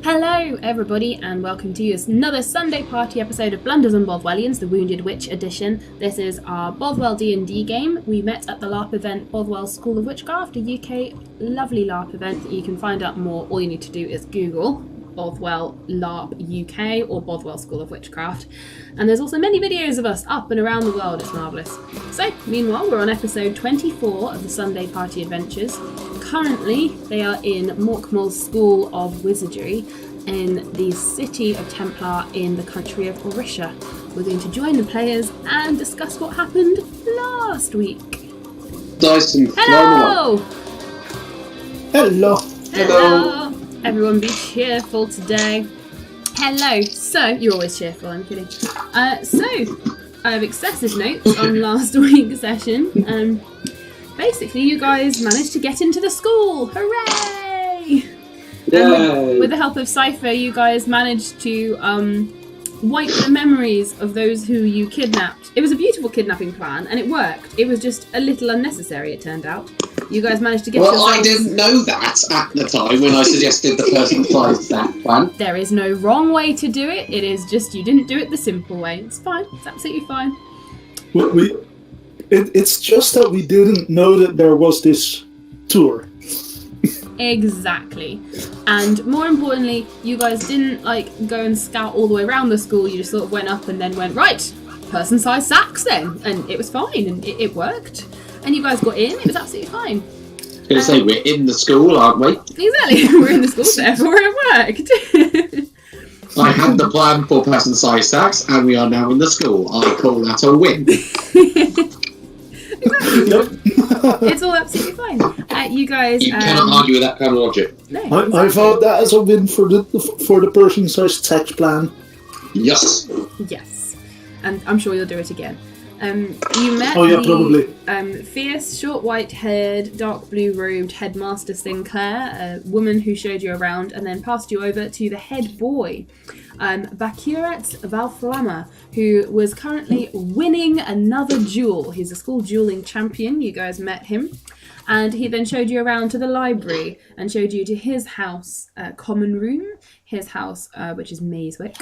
Hello everybody and welcome to another Sunday party episode of Blunders and Bothwellians, the Wounded Witch edition. This is our Bothwell D&D game. We met at the LARP event Bothwell School of Witchcraft, a UK lovely LARP event that you can find out more. All you need to do is Google Bothwell LARP UK or Bothwell School of Witchcraft. And there's also many videos of us up and around the world. It's marvellous. So, meanwhile, we're on episode 24 of the Sunday Party Adventures. Currently, they are in Morkmull's School of Wizardry in the city of Templar in the country of Orisha. We're going to join the players and discuss what happened last week. Nice and Hello! Hello! Hello! Everyone be cheerful today. Hello! So, you're always cheerful, I'm kidding. I have excessive notes on last week's session. Basically, you guys managed to get into the school! Hooray! With the help of Cypher, you guys managed to wipe the memories of those who you kidnapped. It was a beautiful kidnapping plan, and it worked. It was just a little unnecessary, it turned out. You guys managed to get yourselves... I didn't know that at the time when I suggested the person devised that plan. There is no wrong way to do it. It is just you didn't do it the simple way. It's fine. It's absolutely fine. Well, it's just that we didn't know that there was this tour. Exactly. And more importantly, you guys didn't go and scout all the way around the school. You just sort of went up and then went, right, person-sized sacks then. And it was fine and it worked. And you guys got in. It was absolutely fine. I was going to say, we're in the school, aren't we? Exactly. We're in the school, therefore it worked. I had the plan for person-sized sacks, and we are now in the school. I call that a win. Exactly. Yep. It's all absolutely fine. You guys... You cannot argue with that kind of logic. No, I vote that as a win for the person-sized tax plan. Yes. Yes. And I'm sure you'll do it again. You met probably. Fierce, short white-haired, dark blue-robed headmaster Sinclair, a woman who showed you around and then passed you over to the head boy, Bakuret Valflama, who was currently winning another duel. He's a school dueling champion. You guys met him. And he then showed you around to the library and showed you to his house, common room, his house, which is Mazewick.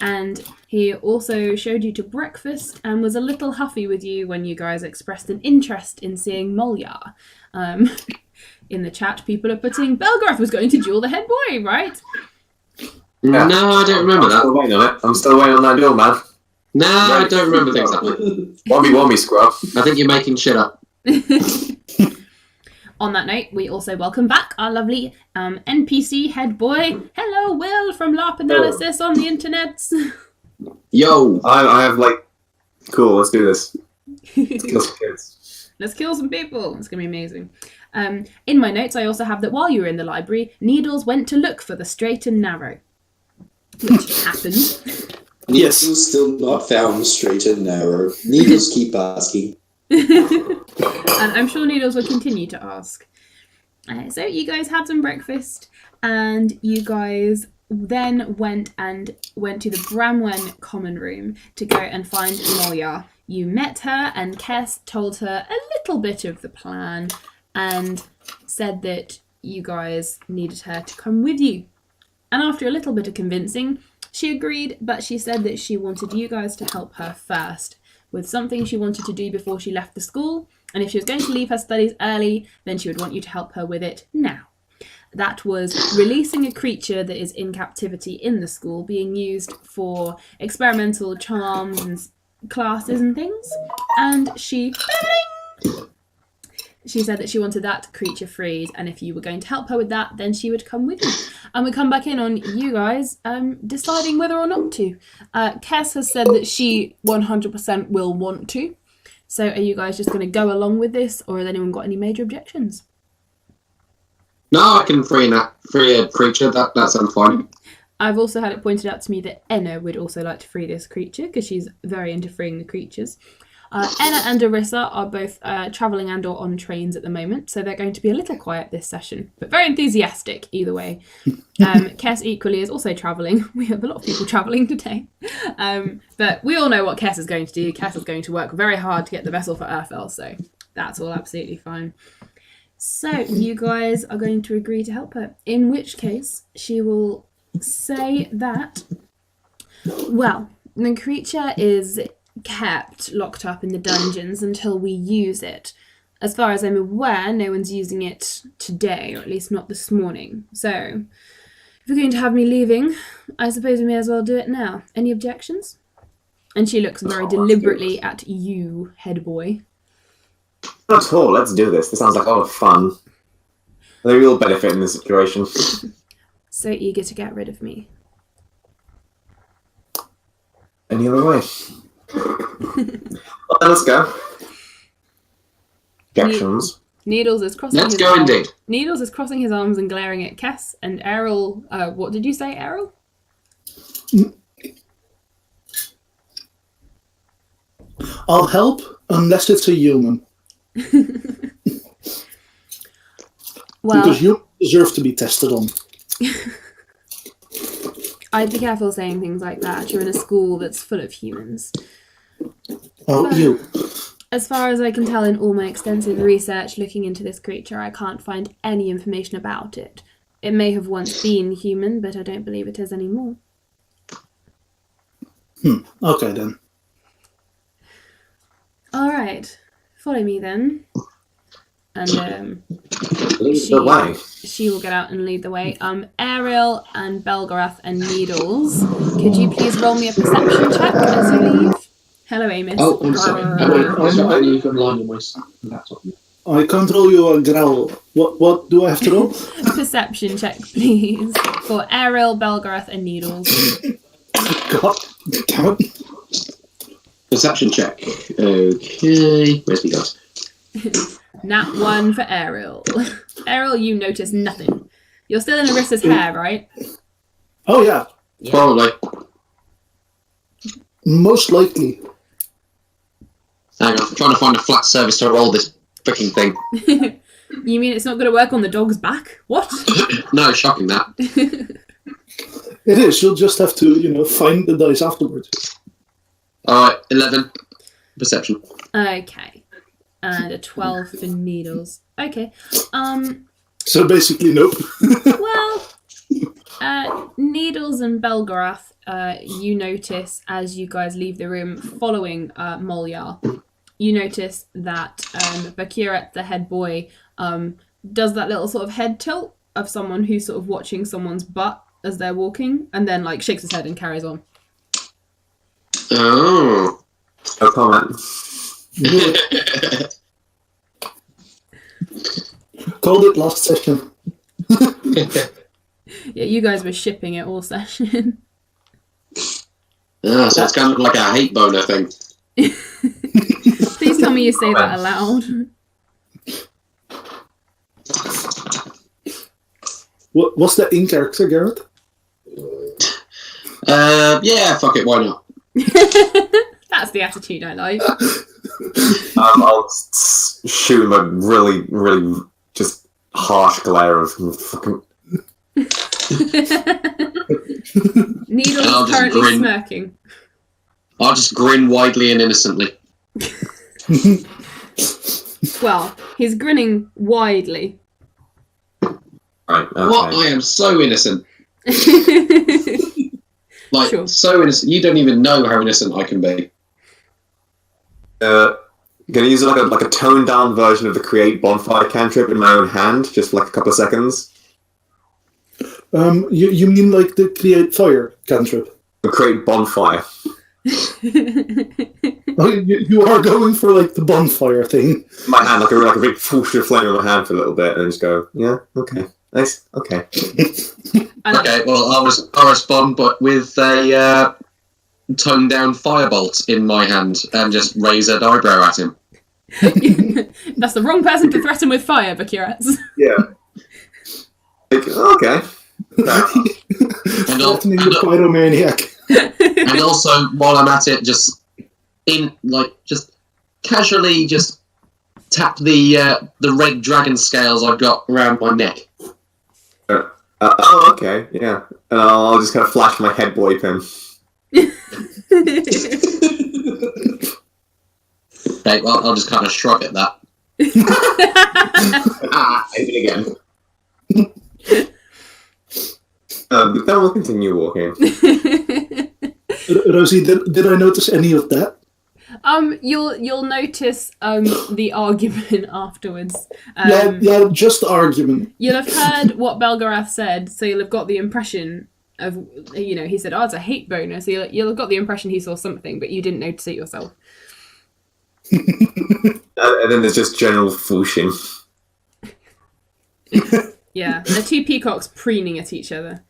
And he also showed you to breakfast and was a little huffy with you when you guys expressed an interest in seeing Mollyar. In the chat, people are putting Belgarth was going to duel the head boy, right? Yeah. No, I don't remember that. Still waiting on it. I'm still waiting on that duel, man. No, I don't remember things happening. 1v1 scrub. I think you're making shit up. On that note, we also welcome back our lovely NPC head boy. Hello, Will from LarpAnalysis on the internet. Yo! I have cool, let's do this. Let's kill some kids. Let's kill some people. It's going to be amazing. In my notes, I also have that while you were in the library, Needles went to look for the straight and narrow. Which happened. Needles still not found straight and narrow. Needles keep asking. And I'm sure Needles will continue to ask. So you guys had some breakfast and you guys then went to the Bramwen common room to go and find Mollyar. You met her and Kess told her a little bit of the plan and said that you guys needed her to come with you. And after a little bit of convincing, she agreed, but she said that she wanted you guys to help her first with something she wanted to do before she left the school, and if she was going to leave her studies early, then she would want you to help her with it now. That was releasing a creature that is in captivity in the school, being used for experimental charms and classes and things, and she said that she wanted that creature freed, and if you were going to help her with that, then she would come with you. And we come back in on you guys deciding whether or not to. Kess has said that she 100% will want to. So are you guys just going to go along with this, or has anyone got any major objections? No, I can free a creature. That sounds fine. I've also had it pointed out to me that Enna would also like to free this creature, because she's very into freeing the creatures. Enna and Arissa are both travelling and or on trains at the moment, so they're going to be a little quiet this session, but very enthusiastic either way. Kess equally is also travelling. We have a lot of people travelling today. But we all know what Kess is going to do. Kess is going to work very hard to get the vessel for Urfel, so that's all absolutely fine. So you guys are going to agree to help her, in which case she will say that, well, the creature is kept locked up in the dungeons until we use it. As far as I'm aware, no one's using it today, or at least not this morning. So, if you're going to have me leaving, I suppose we may as well do it now. Any objections? And she looks very deliberately at you, head boy. Not at all. Let's do this. This sounds like a lot of fun. There's a real benefit in this situation. So eager to get rid of me. Any other way? Well, then let's go. Objections. Needles is crossing Let's his go arms. indeed. Needles is crossing his arms and glaring at Kess, and Errol, what did you say, Errol? I'll help unless it's a human. Well, Because you deserve to be tested on. I'd be careful saying things like that. You're in a school that's full of humans. Oh, you. As far as I can tell in all my extensive research looking into this creature, I can't find any information about it. It may have once been human, but I don't believe it is anymore. Okay, then. Alright, follow me then. And Lead the way. she will get out and lead the way. Ariel and Belgarath and Needles, could you please roll me a perception check as you leave? Hello, Amos. Oh, I'm sorry. I need to line on my laptop. I can't roll you a growl. What do I have to roll? Perception check, please, for Ariel, Belgarath, and Needles. God damn it. Perception check. Okay. Where's me guys? Nat 1 for Ariel. Ariel, you notice nothing. You're still in Arissa's hair, right? Oh, yeah. Probably. Most likely. Hang on. I'm trying to find a flat surface to roll this freaking thing. You mean it's not going to work on the dog's back? What? No, shocking that. It is. You'll just have to, find the dice afterwards. Alright, 11. Perception. Okay. And a 12 for Needles. Okay. So basically, nope. Well, Needles and Belgarath, you notice as you guys leave the room following Mollyar, you notice that Bakira, the head boy, does that little sort of head tilt of someone who's sort of watching someone's butt as they're walking, and then shakes his head and carries on. Oh. No comment. Called it last session. Yeah, you guys were shipping it all session. So it's kind of like a hate boner thing. Please tell me you say that aloud. What's that in character, Garrett? Yeah, fuck it, why not? That's the attitude I like. I'll shoot him a really, really just harsh glare of fucking. Needles I'll is just currently grin. smirking. I'll just grin widely and innocently. Well, he's grinning widely. Right, okay. What? I am so innocent. Like, Sure. so innocent. You don't even know how innocent I can be. Gonna use like a toned down version of the create bonfire cantrip in my own hand, just for like a couple of seconds. You mean like the create fire cantrip? The create bonfire. Oh, you are going for like the bonfire thing. My hand, like a big whoosh of flame in my hand for a little bit, and just go, yeah, okay, nice, okay. Okay, well, I'll respond, but with a toned down firebolt in my hand and just raise an eyebrow at him. That's the wrong person to threaten with fire, Bakirats. Yeah. Like, okay. And, Threatening the pyromaniac. and also, while I'm at it, just casually just tap the red dragon scales I've got around my neck. Oh, okay, yeah. And I'll just kind of flash my head boy pin. Okay, well, I'll just kind of shrug at that. I did it again. Then we'll continue walking. Rosie, did I notice any of that? You'll notice the argument afterwards. Yeah, just the argument. You'll have heard what Belgarath said, so you'll have got the impression of, he said, it's a hate bonus. So you'll have got the impression he saw something, but you didn't notice it yourself. And then there's just general fooshing. Yeah, they're two peacocks preening at each other.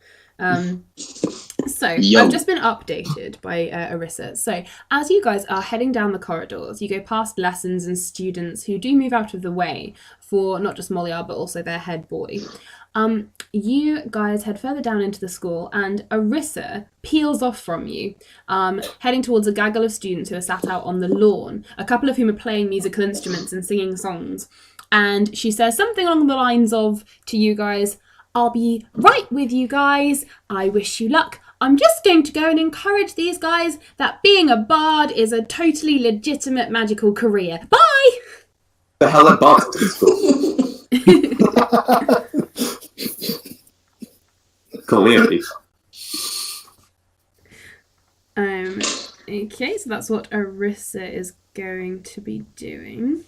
So, Yo. I've just been updated by Arissa. So, as you guys are heading down the corridors, you go past lessons and students who do move out of the way for not just Mollyar, but also their head boy. You guys head further down into the school, and Arissa peels off from you, heading towards a gaggle of students who are sat out on the lawn, a couple of whom are playing musical instruments and singing songs. And she says something along the lines of, to you guys, I'll be right with you guys. I wish you luck. I'm just going to go and encourage these guys that being a bard is a totally legitimate magical career. Bye! The hell at bards to school? Call me a thief. Okay, so that's what Arissa is going to be doing.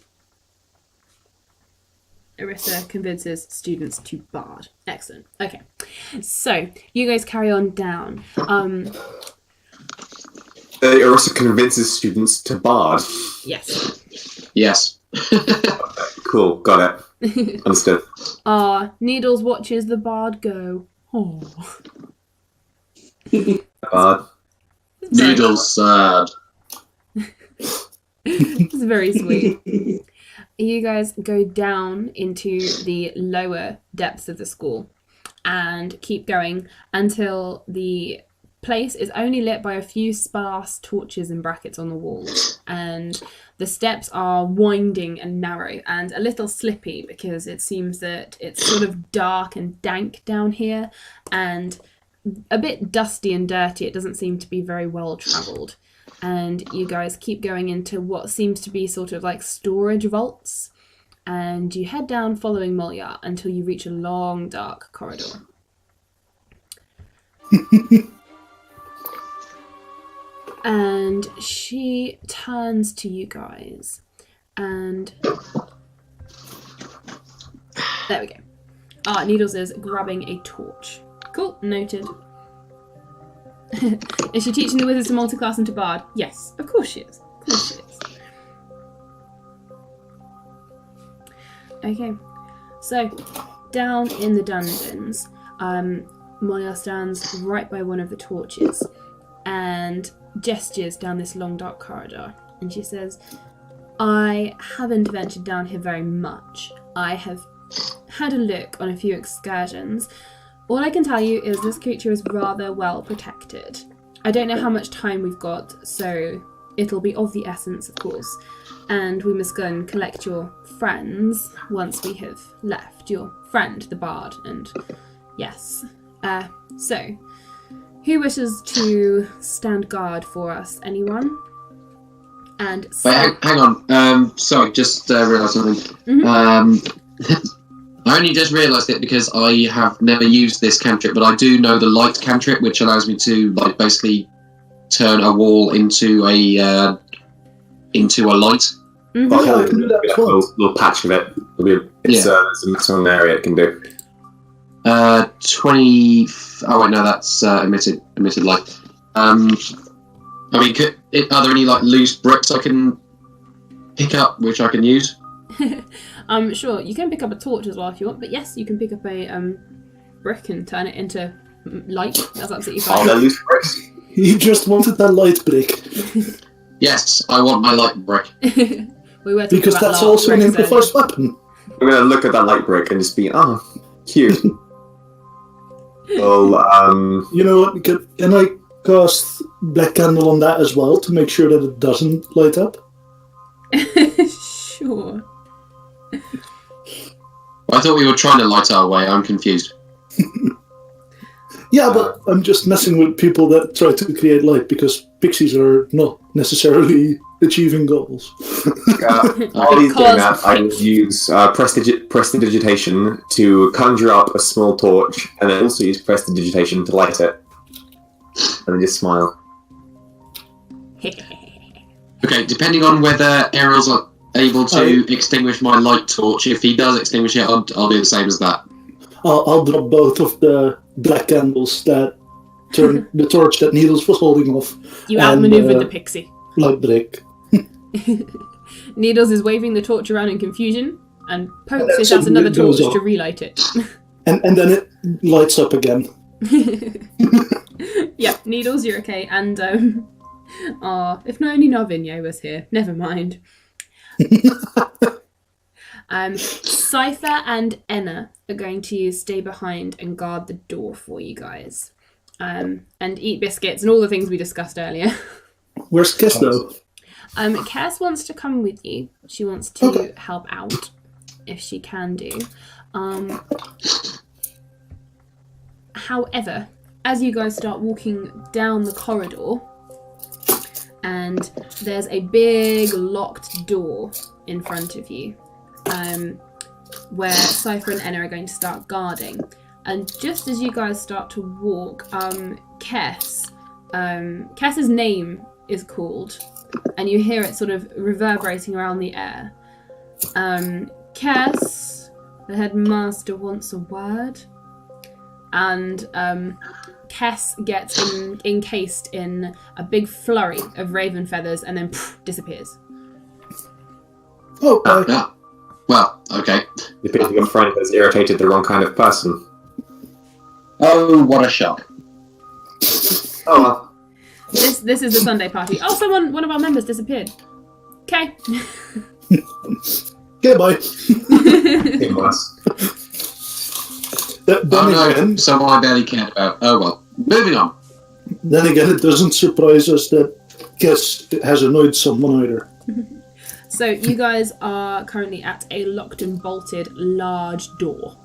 Arissa convinces students to bard. Excellent. Okay. So, you guys carry on down. Arissa convinces students to bard. Yes. Yes. Cool, got it. Understood. Needles watches the bard go. Oh. Bard. Noodles sad. It's very sweet. You guys go down into the lower depths of the school and keep going until the place is only lit by a few sparse torches and brackets on the walls, and the steps are winding and narrow and a little slippy because it seems that it's sort of dark and dank down here and a bit dusty and dirty. It doesn't seem to be very well travelled. And you guys keep going into what seems to be sort of like storage vaults. And you head down following Mollyar until you reach a long, dark corridor. And she turns to you guys. And there we go. Needles is grabbing a torch. Cool, noted. Is she teaching the wizards to multiclass and to bard? Yes, of course she is. Of course she is. Okay, so down in the dungeons, Mollyar stands right by one of the torches and gestures down this long dark corridor, and she says, I haven't ventured down here very much. I have had a look on a few excursions. All I can tell you is this creature is rather well protected. I don't know how much time we've got, so it'll be of the essence, of course. And we must go and collect your friends once we have left. Your friend, the bard, and yes. So, who wishes to stand guard for us? Anyone? And Wait, hang on. Sorry, just realised something. Mm-hmm. I only just realised it because I have never used this cantrip, but I do know the light cantrip, which allows me to like basically turn a wall into a light. Mm-hmm. Oh, yeah, I can do that as well. Little patch of it. It's a maximum area it can do. 20. Oh wait, no, that's emitted light. I mean, are there any like loose bricks I can pick up, which I can use? Sure, you can pick up a torch as well if you want, but yes, you can pick up a brick and turn it into light. That's absolutely fine. Are there loose bricks? You just wanted that light brick. Yes, I want my light brick. We were talking Because about that's LARP also an bricks improvised weapon. I'm gonna look at that light brick and just be, cute. Well, You know what? Can I cast Black Candle on that as well to make sure that it doesn't light up? earlier. Sure. I thought we were trying to light our way. I'm confused. Yeah, but I'm just messing with people that try to create light because pixies are not necessarily achieving goals. While he's doing that, I would use prestidigitation to conjure up a small torch, and then also use prestidigitation to light it. And then just smile. Okay, depending on whether Errol's able to extinguish my light torch, if he does extinguish it, I'll do the same as that. I'll drop both of the black candles that turn the torch that Needles was holding off. You outmaneuvered the pixie. Light break. Needles is waving the torch around in confusion and pokes it at another torch to relight it. and then it lights up again. Yep, Needles, you're okay. And, if only Narvinio was here. Never mind. Cypher and Enna are going to stay behind and guard the door for you guys. And eat biscuits and all the things we discussed earlier. Where's Kiss, though? Cass wants to come with you. She wants to help out, if she can do. However, as you guys start walking down the corridor, and there's a big locked door in front of you, where Cypher and Enna are going to start guarding. And just as you guys start to walk, Cass's name is called, and you hear it sort of reverberating around the air. Cass, the headmaster wants a word. And Cass gets encased in a big flurry of raven feathers and then disappears. Oh, yeah. Well, okay. You think your friend has irritated the wrong kind of person. Oh, what a shock. Oh, well. This is the Sunday party. Oh, one of our members disappeared. Okay. Okay, bye. It was. No, someone I barely cared about. Oh well. Moving on. Then again, it doesn't surprise us that Cass has annoyed someone either. So you guys are currently at a locked and bolted large door.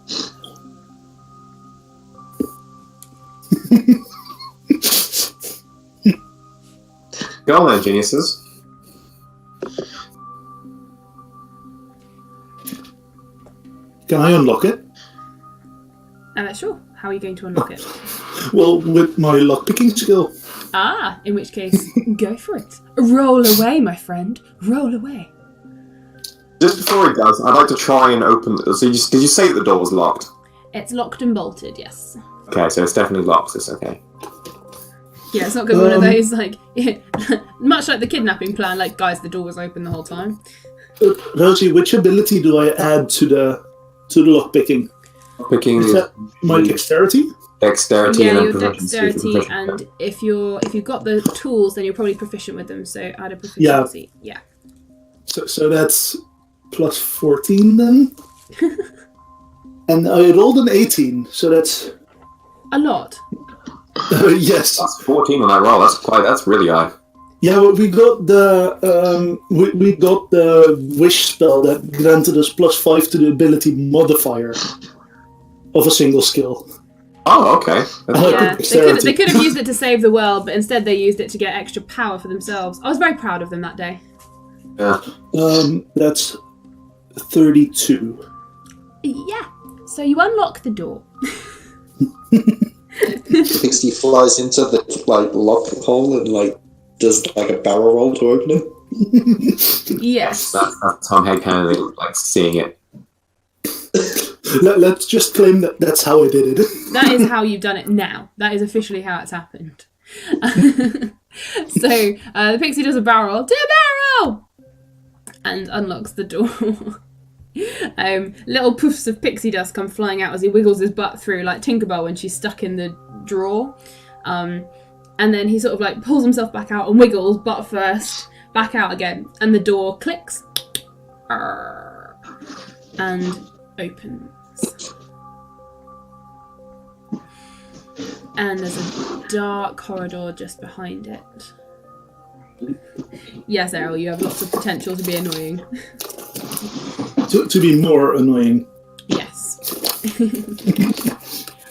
Go on then, geniuses. Can I unlock it? Sure. How are you going to unlock it? Well, with my lockpicking skill. Ah, in which case, go for it. Roll away, my friend. Roll away. Just before it does, I'd like to try and open... So did you say that the door was locked? It's locked and bolted, yes. Okay, so it's definitely locked. It's okay. Yeah, it's not going to be one of those, like... much like the kidnapping plan, like, guys, the door was open the whole time. Rosie, which ability do I add to the lockpicking? Picking is that my dexterity? Dexterity, yeah, and your proficiency. dexterity, and if you've got the tools, then you're probably proficient with them. So add a proficiency. Yeah. So that's plus 14 then, and I rolled an 18, so that's a lot. Yes, that's 14 on that roll. That's really high. Yeah, well, we got the we got the wish spell that granted us +5 to the ability modifier of a single skill. Oh, okay. Yeah, they could have used it to save the world, but instead they used it to get extra power for themselves. I was very proud of them that day. Yeah. That's 32. Yeah. So you unlock the door. Pixie flies into the lock hole and does a barrel roll to open it. Yes. That's Tom headcanoning, seeing it. Let's just claim that that's how I did it. That is how you've done it now. That is officially how it's happened. So the pixie does a barrel roll. Do a barrel roll! And unlocks the door. Little poofs of pixie dust come flying out as he wiggles his butt through, like Tinkerbell when she's stuck in the drawer. And then he sort of pulls himself back out and wiggles, butt first, back out again. And the door clicks. And opens. And there's a dark corridor just behind it. Yes, Errol, you have lots of potential to be annoying. To be more annoying. Yes.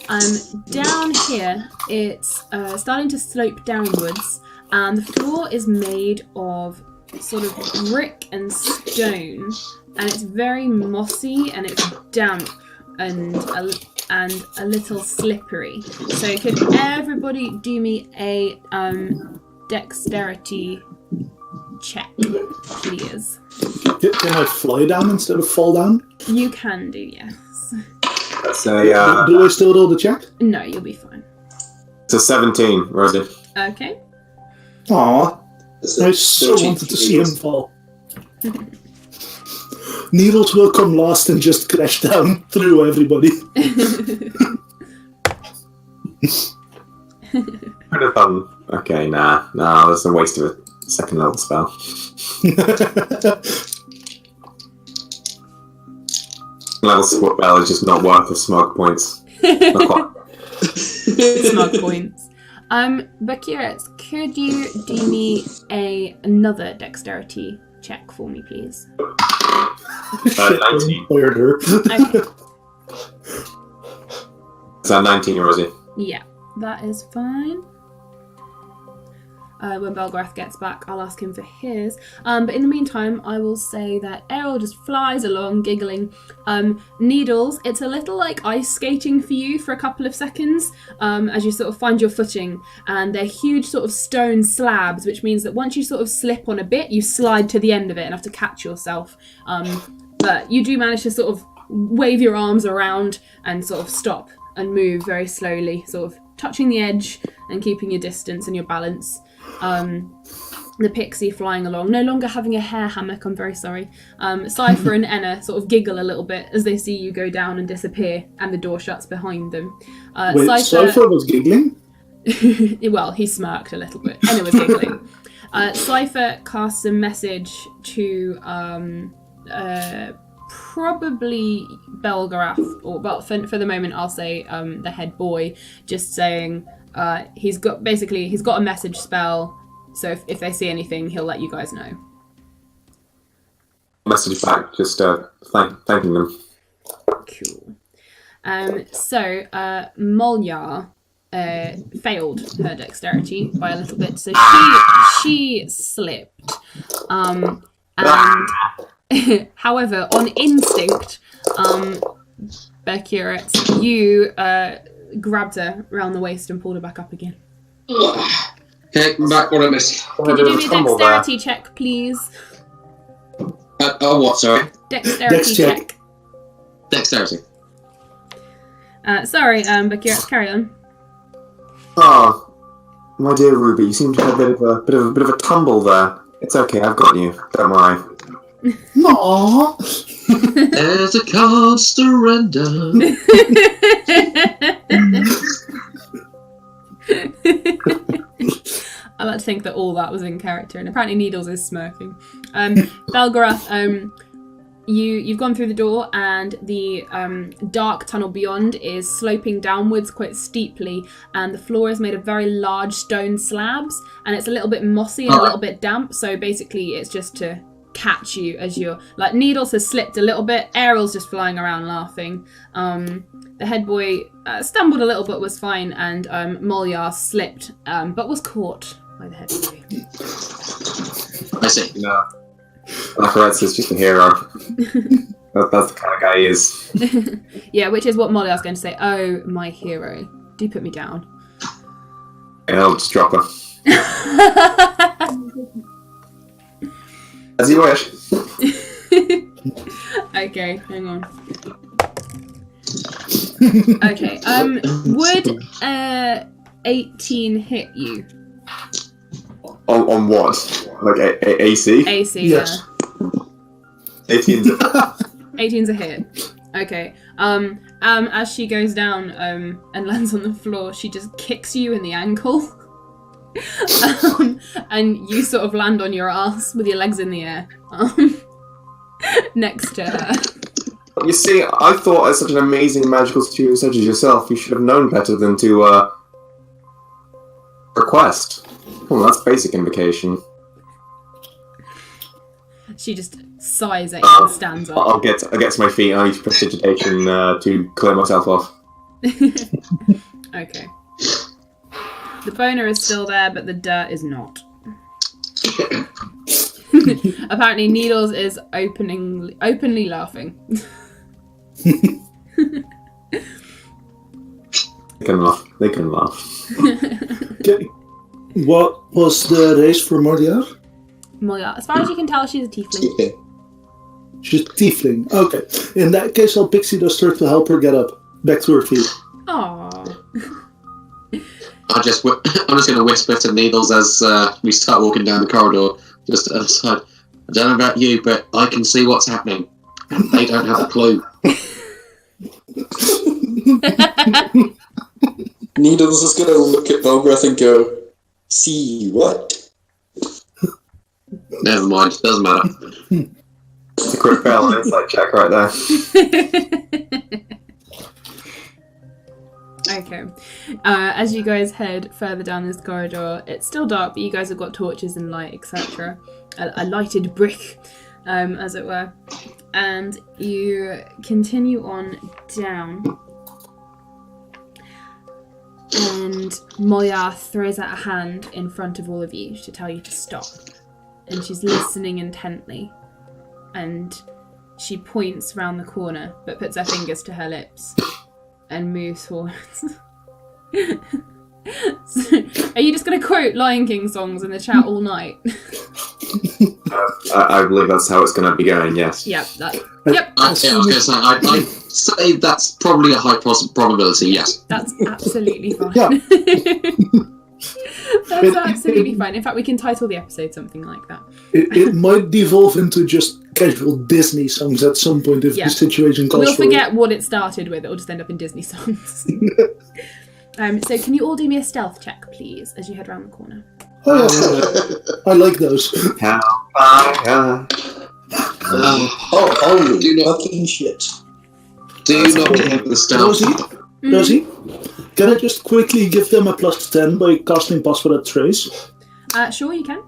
Down here, it's starting to slope downwards, and the floor is made of sort of brick and stone, and it's very mossy and it's damp and a little slippery. So could everybody do me a dexterity check, please? Can I fly down instead of fall down? You can do, yes. So Do I still roll the check? No, you'll be fine. it's a 17, Rosie. Okay. Aw, I so wanted to see him fall. Needles will come last and just crash down through everybody. Could have done. Okay, nah, that's a waste of a second level spell. Level spell is just not worth the smug points. Not quite. Smug points. Bakirat, could you do me another dexterity check for me, please? 19. Fired her. Okay. Is that 19, Rosie? Yeah, that is fine. When Belgrath gets back, I'll ask him for his. But in the meantime, I will say that Errol just flies along, giggling. Needles, it's a little like ice skating for you for a couple of seconds as you sort of find your footing. And they're huge sort of stone slabs, which means that once you sort of slip on a bit, you slide to the end of it and have to catch yourself. But you do manage to sort of wave your arms around and sort of stop and move very slowly, sort of touching the edge and keeping your distance and your balance. The pixie flying along, no longer having a hair hammock, I'm very sorry. Cypher and Enna sort of giggle a little bit as they see you go down and disappear, and the door shuts behind them. Wait, Cypher was giggling? Well, he smirked a little bit. Enna was giggling. Cypher casts a message to probably Belgarath, or well, for the moment I'll say the head boy, just saying he's got a message spell, so if they see anything, he'll let you guys know. Message back, just thanking them. Cool. So Mollyar failed her dexterity by a little bit, so she slipped. And however, on instinct, Bakirat, you grabbed her around the waist and pulled her back up again. Okay, I'm back. What I missed? Could you do me a dexterity check, please? What? Sorry. Dexterity check. Dexterity. Sorry, Bakirat, carry on. Oh, my dear Ruby, you seem to have a bit of a tumble there. It's okay, I've got you. Don't worry. Aww. There's a card surrender. I like to think that all that was in character, and apparently Needles is smirking. Belgarath, you've gone through the door, and the dark tunnel beyond is sloping downwards quite steeply, and the floor is made of very large stone slabs, and it's a little bit mossy and a little bit damp, so basically it's just to catch you as you're like, Needles has slipped a little bit, Errol's just flying around laughing, the head boy stumbled a little but was fine, and Mollyar slipped but was caught by the head boy. I see. No. Lacquerette is just a hero. That's the kind of guy he is. Yeah, which is what Mollyar's going to say. Oh, my hero. Do put me down. And I'll just drop her. As you wish. Okay, hang on. Okay, would 18 hit you? On what? Like AC? AC, Yes. 18's 18's a hit. Okay. As she goes down and lands on the floor, she just kicks you in the ankle. And you sort of land on your ass with your legs in the air. Next to her. You see, I thought as such an amazing magical student such as yourself, you should have known better than to request. Well, that's basic invocation. She just sighs at you and stands up. I'll get to my feet. I need prestidigitation to clear myself off. Okay. The boner is still there, but the dirt is not. Apparently, Needles is openly laughing. They can laugh. Okay. What was the race for Mollyar? Mollyar. As far as you can tell, she's a tiefling. Okay. She's a tiefling. Okay. In that case, I'll pixie dust her to help her get up, back to her feet. Aww. I'm just going to whisper to Needles as we start walking down the corridor, just outside. I don't know about you, but I can see what's happening. They don't have a clue. Needles is gonna look at Belgrath and go, see what? Never mind, doesn't matter. It's a quick fail and insight check right there. Okay. As you guys head further down this corridor, it's still dark, but you guys have got torches and light, etc. A lighted brick, as it were. And you continue on down. And Mollyar throws out a hand in front of all of you to tell you to stop. And she's listening intently. And she points round the corner, but puts her fingers to her lips and moves forwards. So, are you just going to quote Lion King songs in the chat all night? I believe that's how it's going to be going, yes. Yep. I was going to say, I'd say that's probably a high probability, yes. That's absolutely fine. Yeah. That's absolutely fine. In fact, we can title the episode something like that. It might devolve into just casual Disney songs at some point if the situation calls We'll for it. forget what it started with. It'll just end up in Disney songs. So can you all do me a stealth check, please, as you head around the corner? Oh, yes. I like those. Holy Do not- fucking shit. Do not hit the stealth. Rosie, can I just quickly give them a +10 by casting Password Trace? Sure, you can.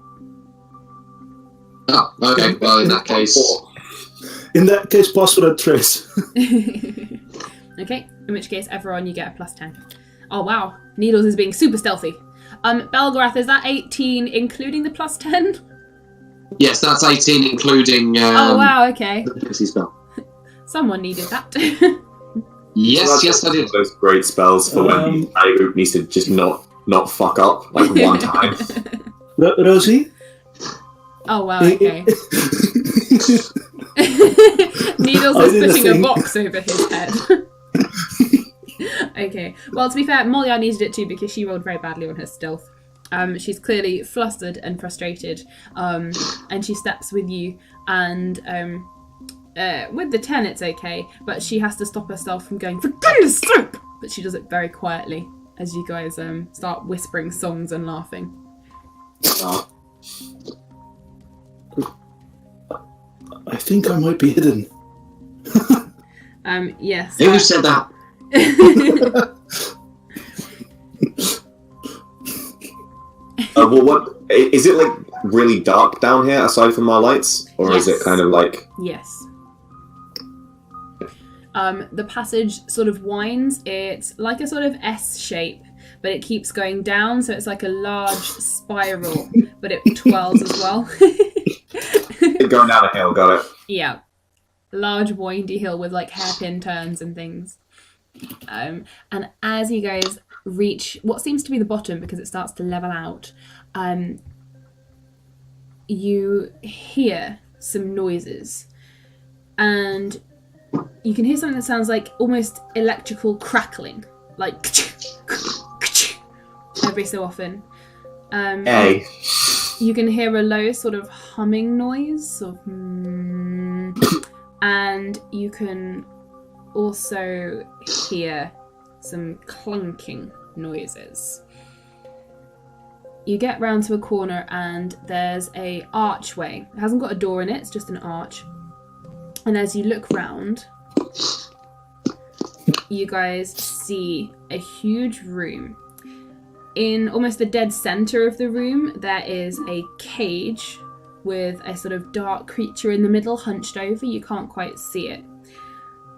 Oh, okay, well, in that case... In that case, Password Trace. Okay, in which case, everyone, you get a +10. Oh, wow. Needles is being super stealthy. Belgrath, is that 18 including the +10? Yes, that's 18, including... Oh, wow, okay. the pixie spell. Someone needed that. Yes, I did. Those great spells for when Iroop needs to just not fuck up, like, one time. Rosie? Oh, wow, okay. Needles is putting a box over his head. Okay. Well, to be fair, Mollyar needed it too because she rolled very badly on her stealth. She's clearly flustered and frustrated, and she steps with you, and with the 10 it's okay, but she has to stop herself from going, "For goodness sake!" But she does it very quietly as you guys start whispering songs and laughing. I think I might be hidden. Yes. Who said that? Well, what is it like? Really dark down here, aside from my lights, or is it kind of like? Yes. The passage sort of winds. It's like a sort of S shape, but it keeps going down, so it's like a large spiral, but it twirls as well. Going down a hill, got it. Yeah. Large windy hill with like hairpin turns and things. And as you guys reach what seems to be the bottom because it starts to level out, you hear some noises. And you can hear something that sounds like almost electrical crackling. Like every so often. Hey. You can hear a low sort of humming noise of and you can also hear some clunking noises. You get round to a corner and there's a archway. It hasn't got a door in it, it's just an arch. And as you look round, you guys see a huge room. In almost the dead center of the room, there is a cage with a sort of dark creature in the middle, hunched over. You can't quite see it.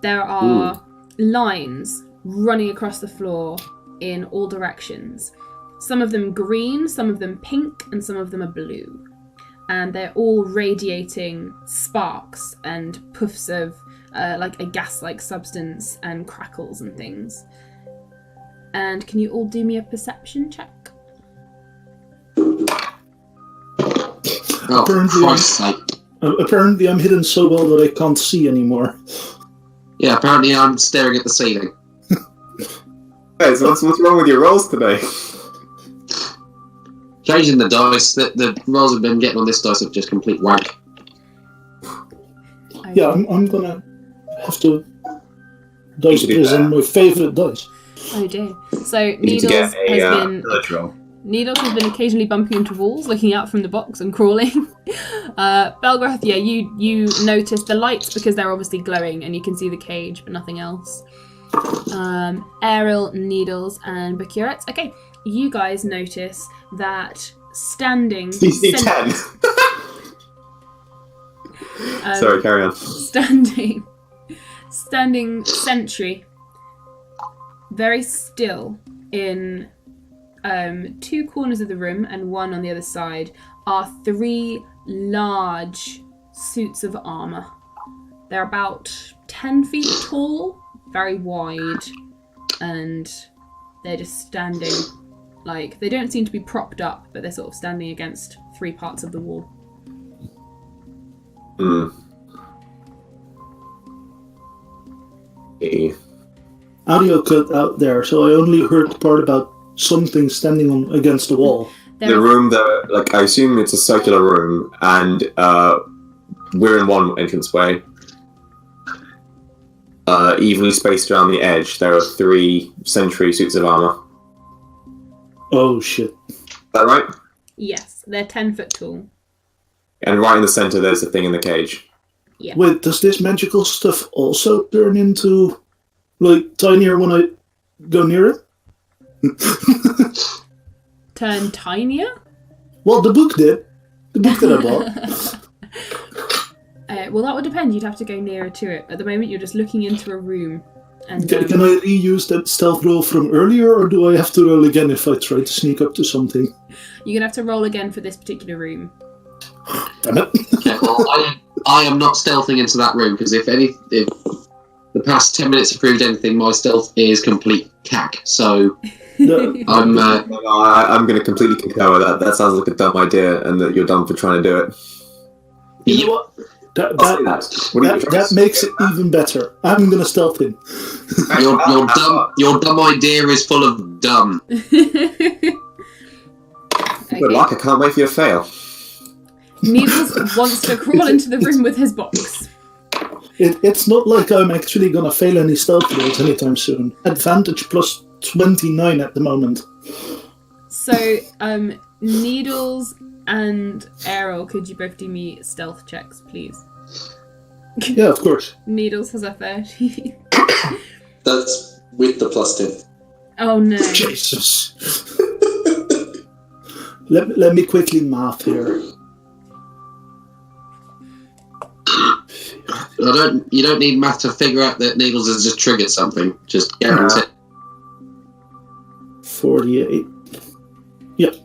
There are lines running across the floor in all directions. Some of them green, some of them pink, and some of them are blue. And they're all radiating sparks and puffs of like a gas-like substance and crackles and things. And can you all do me a perception check? Oh, for Christ's sake. Apparently I'm hidden so well that I can't see anymore. Yeah, apparently I'm staring at the ceiling. Guys, what's wrong with your rolls today? Changing the dice, the rolls I've been getting on this dice are just complete wank. Yeah, I'm gonna have to... Dice isn't my favourite dice. Oh dear. So Needles has been occasionally bumping into walls, looking out from the box and crawling. Belgrath, yeah, you notice the lights because they're obviously glowing and you can see the cage, but nothing else. Ariel, Needles, and Bakuret. Okay, you guys notice that standing... DC 10! Sorry, carry on. Standing sentry, very still in two corners of the room and one on the other side, are 3 large suits of armour. They're about 10 feet tall, very wide, and they're just standing, like, they don't seem to be propped up, but they're sort of standing against 3 parts of the wall. Audio cut out there, so I only heard the part about something standing against the wall. The room that, like, I assume it's a circular room, and we're in one entranceway. Evenly spaced around the edge, there are 3 sentry suits of armor. Oh shit. Is that right? Yes, they're 10 foot tall. And right in the center, there's the thing in the cage. Yeah. Wait, does this magical stuff also turn into, like, tinier when I go near it? Turn tinier? Well, the book did. The book that I bought. Well, that would depend. You'd have to go nearer to it. At the moment, you're just looking into a room. And Can I reuse that stealth roll from earlier, or do I have to roll again if I try to sneak up to something? You're going to have to roll again for this particular room. Damn it. Okay, well, I am not stealthing into that room, because if the past 10 minutes have proved anything, my stealth is complete cack. So No. I'm going to completely concur with that. That sounds like a dumb idea, and that you're dumb for trying to do it. You know what? That makes it even better. I'm gonna stealth in. Your dumb idea is full of dumb. Okay. Good luck, I can't wait for you to fail. Needles wants to crawl into the room with his box. It's not like I'm actually gonna fail any stealth rolls anytime soon. Advantage plus 29 at the moment. So, Needles and Errol, could you both do me stealth checks, please? Yeah, of course. Needles has a 30. That's with the +10. Oh no. Jesus. let me quickly math here. You don't need math to figure out that Needles has just triggered something. Just guarantee. 48. Yep.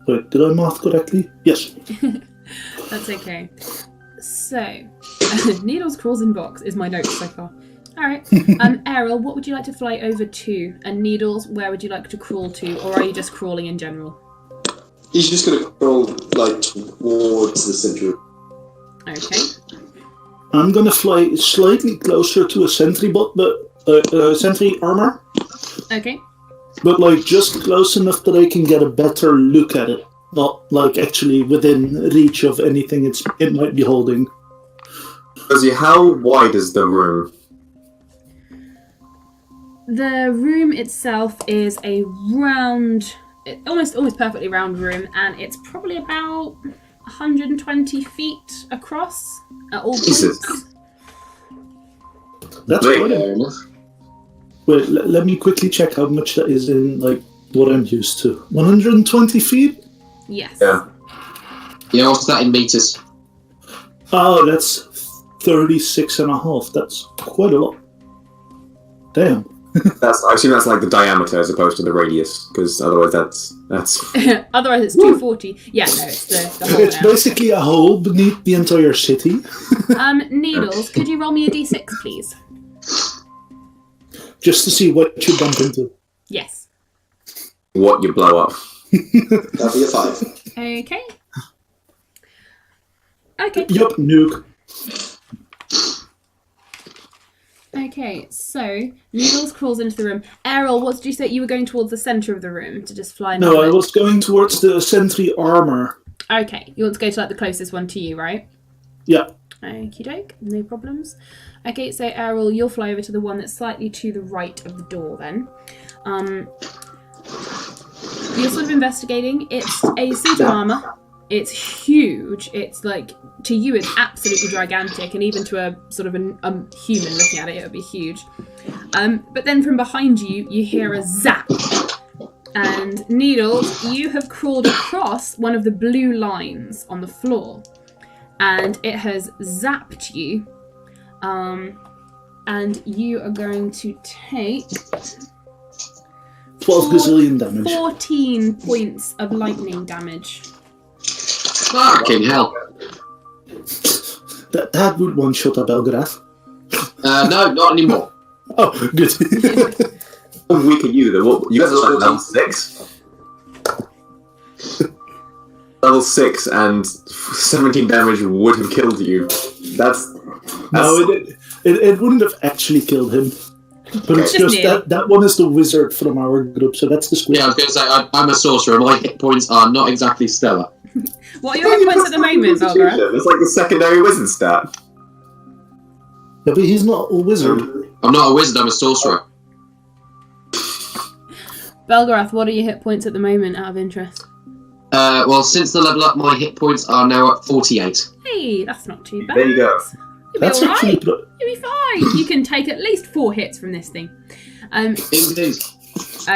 Wait, did I math correctly? Yes. That's okay. So, Needles crawls in box is my note so far. Alright. Errol, what would you like to fly over to? And Needles, where would you like to crawl to? Or are you just crawling in general? He's just going to crawl, like, towards the center. Okay. I'm gonna fly slightly closer to a sentry sentry armor. Okay. But, like, just close enough that I can get a better look at it. Not, like, actually within reach of anything it might be holding. Rosie, how wide is the room? The room itself is a round, almost perfectly round room, and it's probably about 120 feet across at all Jesus. points. That's Wait. quite enough. Wait, let me quickly check how much that is in, like, what I'm used to. 120 feet? Yes. Yeah. Yeah, what's that in meters? Oh, that's 36.5. That's quite a lot. Damn. I assume that's like the diameter as opposed to the radius, because otherwise that's. Otherwise, it's 240. Yeah, no, it's the whole. It's basically a hole beneath the entire city. Needles, could you roll me a d6, please? Just to see what you bump into. Yes. What you blow up. That'll be a 5. Okay. Okay. Yup, nuke. Okay, so Needles crawls into the room. Errol, what did you say? You were going towards the centre of the room to just fly? No, I was going towards the sentry armor. Okay, you want to go to like the closest one to you, right? Yeah. Okie doke, no problems. Okay, so Errol, you'll fly over to the one that's slightly to the right of the door then. You're sort of investigating. It's a suit of armour. It's huge. It's like, to you it's absolutely gigantic, and even to a sort of a human looking at it, it would be huge. But then from behind you, you hear a zap. And Needles, you have crawled across one of the blue lines on the floor. And it has zapped you. And you are going to take 12 gazillion damage. 14 points of lightning damage. Fucking hell. That would one-shot a Belgrade. No, not anymore. Oh, good. How weak are you? You guys are like level 6? Level 6 and 17 damage would have killed you. That's No, it wouldn't have actually killed him. But it's Just just that one is the wizard from our group, so that's the squid. Yeah, I was going to say, I'm a sorcerer. My hit points are not exactly stellar. What are your hit points at the moment, Belgrade? It's like the secondary wizard stat. Yeah, but he's not a wizard. I'm not a wizard, I'm a sorcerer. Belgarath, what are your hit points at the moment, out of interest? Well, since the level up, my hit points are now at 48. Hey, that's not too bad. There you go. You'll That's be alright. actually... You'll be fine. You can take at least 4 hits from this thing. Indeed.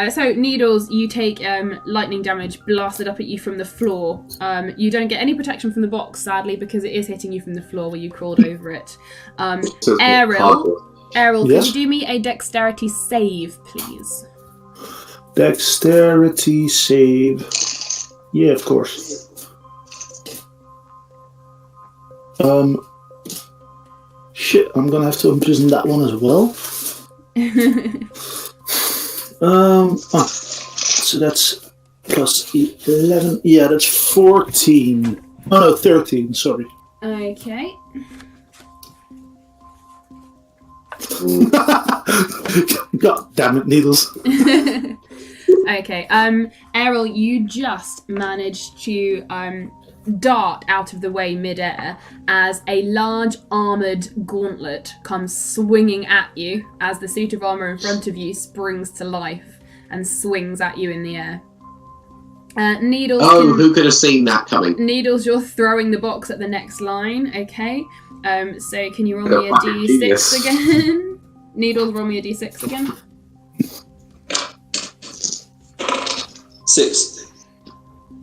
So, Needles, you take lightning damage blasted up at you from the floor. You don't get any protection from the box, sadly, because it is hitting you from the floor where you crawled over it. Errol, Yes? could you do me a dexterity save, please? Dexterity save. Yeah, of course. Shit, I'm gonna have to imprison that one as well. So that's plus 11. Yeah, that's 14. Oh no, 13, sorry. Okay. God damn it, Needles. Okay, Errol, you just managed to dart out of the way mid-air as a large armoured gauntlet comes swinging at you as the suit of armour in front of you springs to life and swings at you in the air. Needles. Who could have seen that coming? Needles, you're throwing the box at the next line, okay? So can you roll me a d6 again? Needles, roll me a d6 again. 6.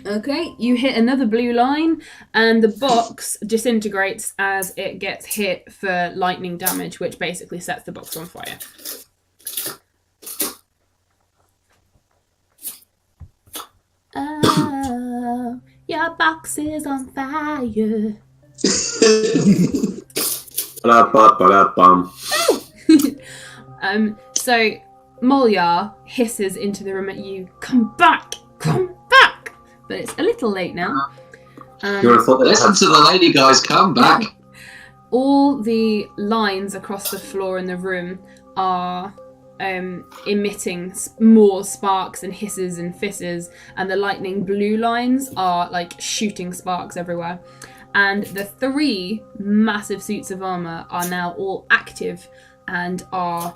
Okay, you hit another blue line, and the box disintegrates as it gets hit for lightning damage, which basically sets the box on fire. Oh, your box is on fire. So Mollyar hisses into the room at you. Come back! Come back! But it's a little late now. You would have thought that Listen to the lady, guys. Come back. All the lines across the floor in the room are emitting more sparks and hisses and fisses, and the lightning blue lines are like shooting sparks everywhere. And the 3 massive suits of armour are now all active and are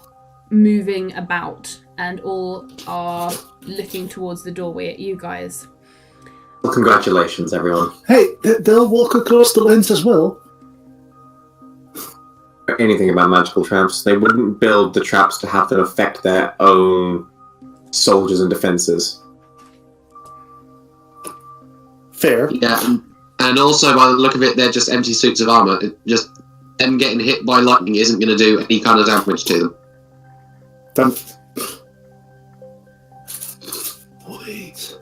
moving about, and all are looking towards the doorway at you guys. Well, congratulations, everyone. Hey, they'll walk across the lines as well. Anything about magical traps. They wouldn't build the traps to have them affect their own soldiers and defences. Fair. Yeah, and also by the look of it, they're just empty suits of armour. them getting hit by lightning isn't going to do any kind of damage to them. Wait.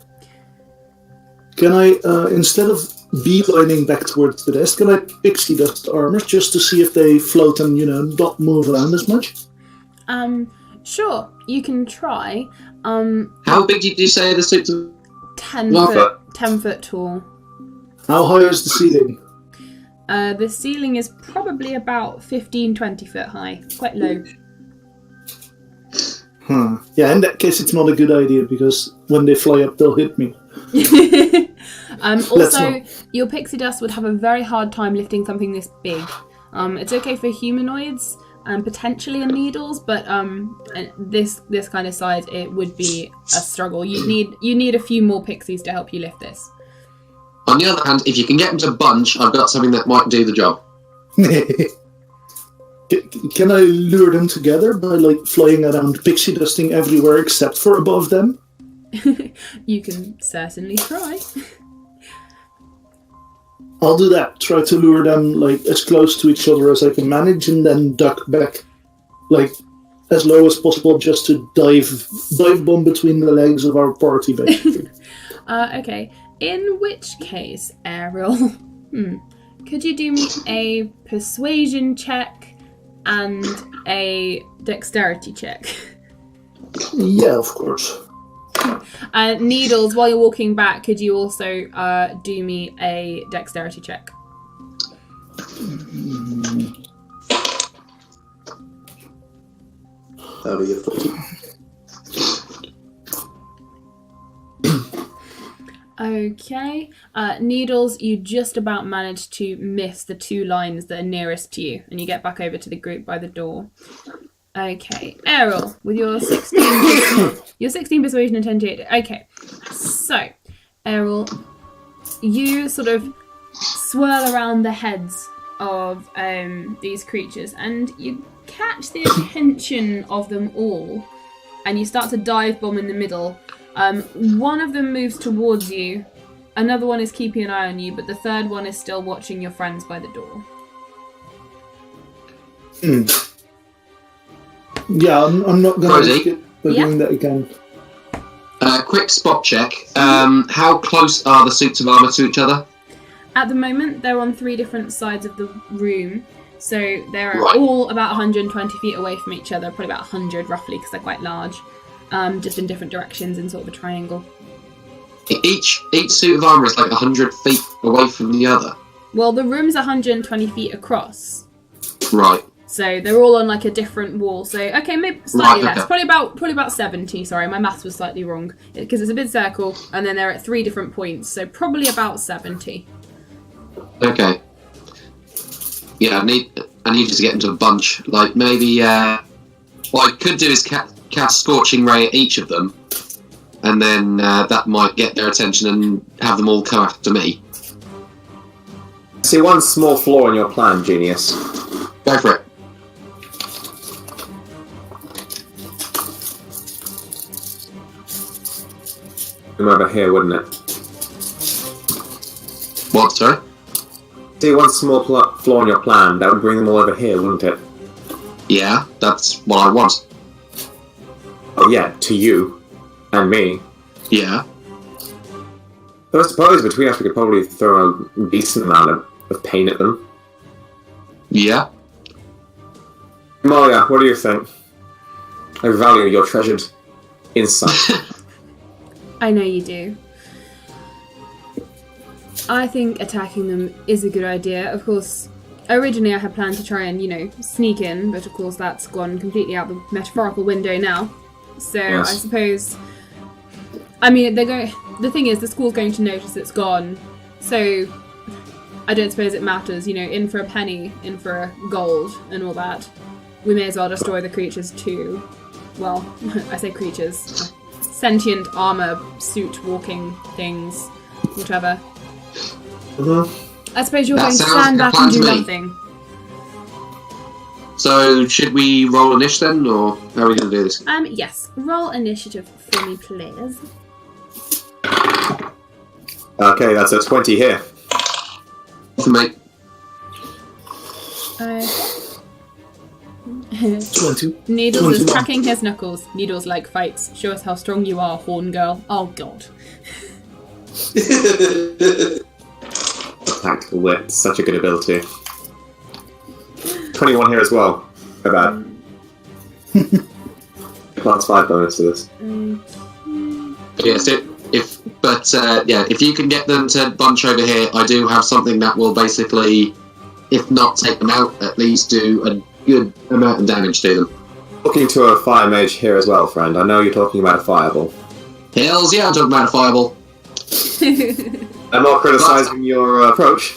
Can I, instead of beelining back towards the desk, can I pixie dust armor just to see if they float and, not move around as much? Sure, you can try. How big did you say the suits are? 10 foot tall. How high is the ceiling? The ceiling is probably about 15-20 foot high. Quite low. Yeah, in that case it's not a good idea, because when they fly up they'll hit me. Also, your pixie dust would have a very hard time lifting something this big. It's okay for humanoids and potentially in needles, but this kind of size, it would be a struggle. You need a few more pixies to help you lift this. On the other hand, if you can get them to bunch, I've got something that might do the job. Can I lure them together by flying around pixie dusting everywhere except for above them? You can certainly try. I'll do that. Try to lure them as close to each other as I can manage, and then duck back as low as possible, just to dive bomb between the legs of our party, basically. Okay. In which case, Ariel, could you do me a persuasion check and a dexterity check? Yeah, of course. Needles, while you're walking back, could you also do me a dexterity check? That'll be a 40. Okay. Needles, you just about managed to miss the two lines that are nearest to you, and you get back over to the group by the door. Okay, Errol, with your 16 persuasion and 10 to 8. Okay, so, Errol, you sort of swirl around the heads of these creatures, and you catch the attention of them all, and you start to dive bomb in the middle. One of them moves towards you, another one is keeping an eye on you, but the third one is still watching your friends by the door. Yeah, I'm not going to risk it by doing that again. Quick spot check. How close are the suits of armour to each other? At the moment, they're on 3 different sides of the room, so they're all about 120 feet away from each other, probably about 100 roughly, because they're quite large, just in different directions in sort of a triangle. Each suit of armour is 100 feet away from the other? Well, the room's 120 feet across. Right. So they're all on a different wall. So okay, maybe slightly less. Probably about 70. Sorry, my maths was slightly wrong because it's a big circle, and then they're at 3 different points. So probably about 70. Okay. Yeah, I need you to get into a bunch. Maybe what I could do is cast Scorching Ray at each of them, and then that might get their attention and have them all come after me. See one small flaw in your plan, genius. Go for it. Come over here, wouldn't it? What, sorry? See one small flaw in your plan, that would bring them all over here, wouldn't it? Yeah, that's what I want. Oh yeah, to you. And me. Yeah. So I suppose between us we could probably throw a decent amount of pain at them. Yeah. Mollyar, what do you think? I value your treasured insight. I know you do. I think attacking them is a good idea. Of course, originally I had planned to try and, sneak in, but of course that's gone completely out the metaphorical window now. So yes. I suppose... I mean, the thing is, the school's going to notice it's gone, so I don't suppose it matters, in for a penny, in for a gold, and all that. We may as well destroy the creatures too. Well, I say creatures. Sentient armor, suit, walking things, whatever. I suppose you're going to stand back and do nothing. So, should we roll initiative then, or how are we going to do this? Yes. Roll initiative for me, please. Okay, that's a 20 here. For me. 20. Needles is 21. cracking his knuckles. Needles like fights. Show us how strong you are, horn girl. Oh god. Tactical wit, such a good ability. 21 here as well. Not bad. Plus 5 bonus to this. Yes, if you can get them to bunch over here, I do have something that will basically, if not take them out, at least do a good amount of damage to them. Talking to a fire mage here as well, friend. I know you're talking about a fireball. Hells yeah, I'm talking about a fireball. I'm not criticising your approach.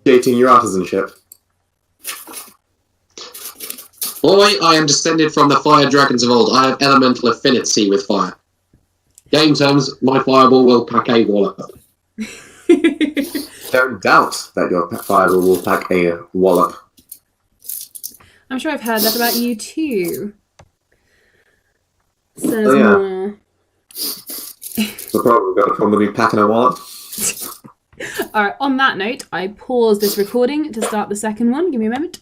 Gating your artisanship. Boy, I am descended from the fire dragons of old. I have elemental affinity with fire. Game terms, my fireball will pack a wallop. Don't doubt that your fireball will pack a wallop. I'm sure I've heard that about you too. Says Oh, yeah. more. The problem, got a problem with me packing a wallop? Alright, on that note, I pause this recording to start the second one. Give me a moment.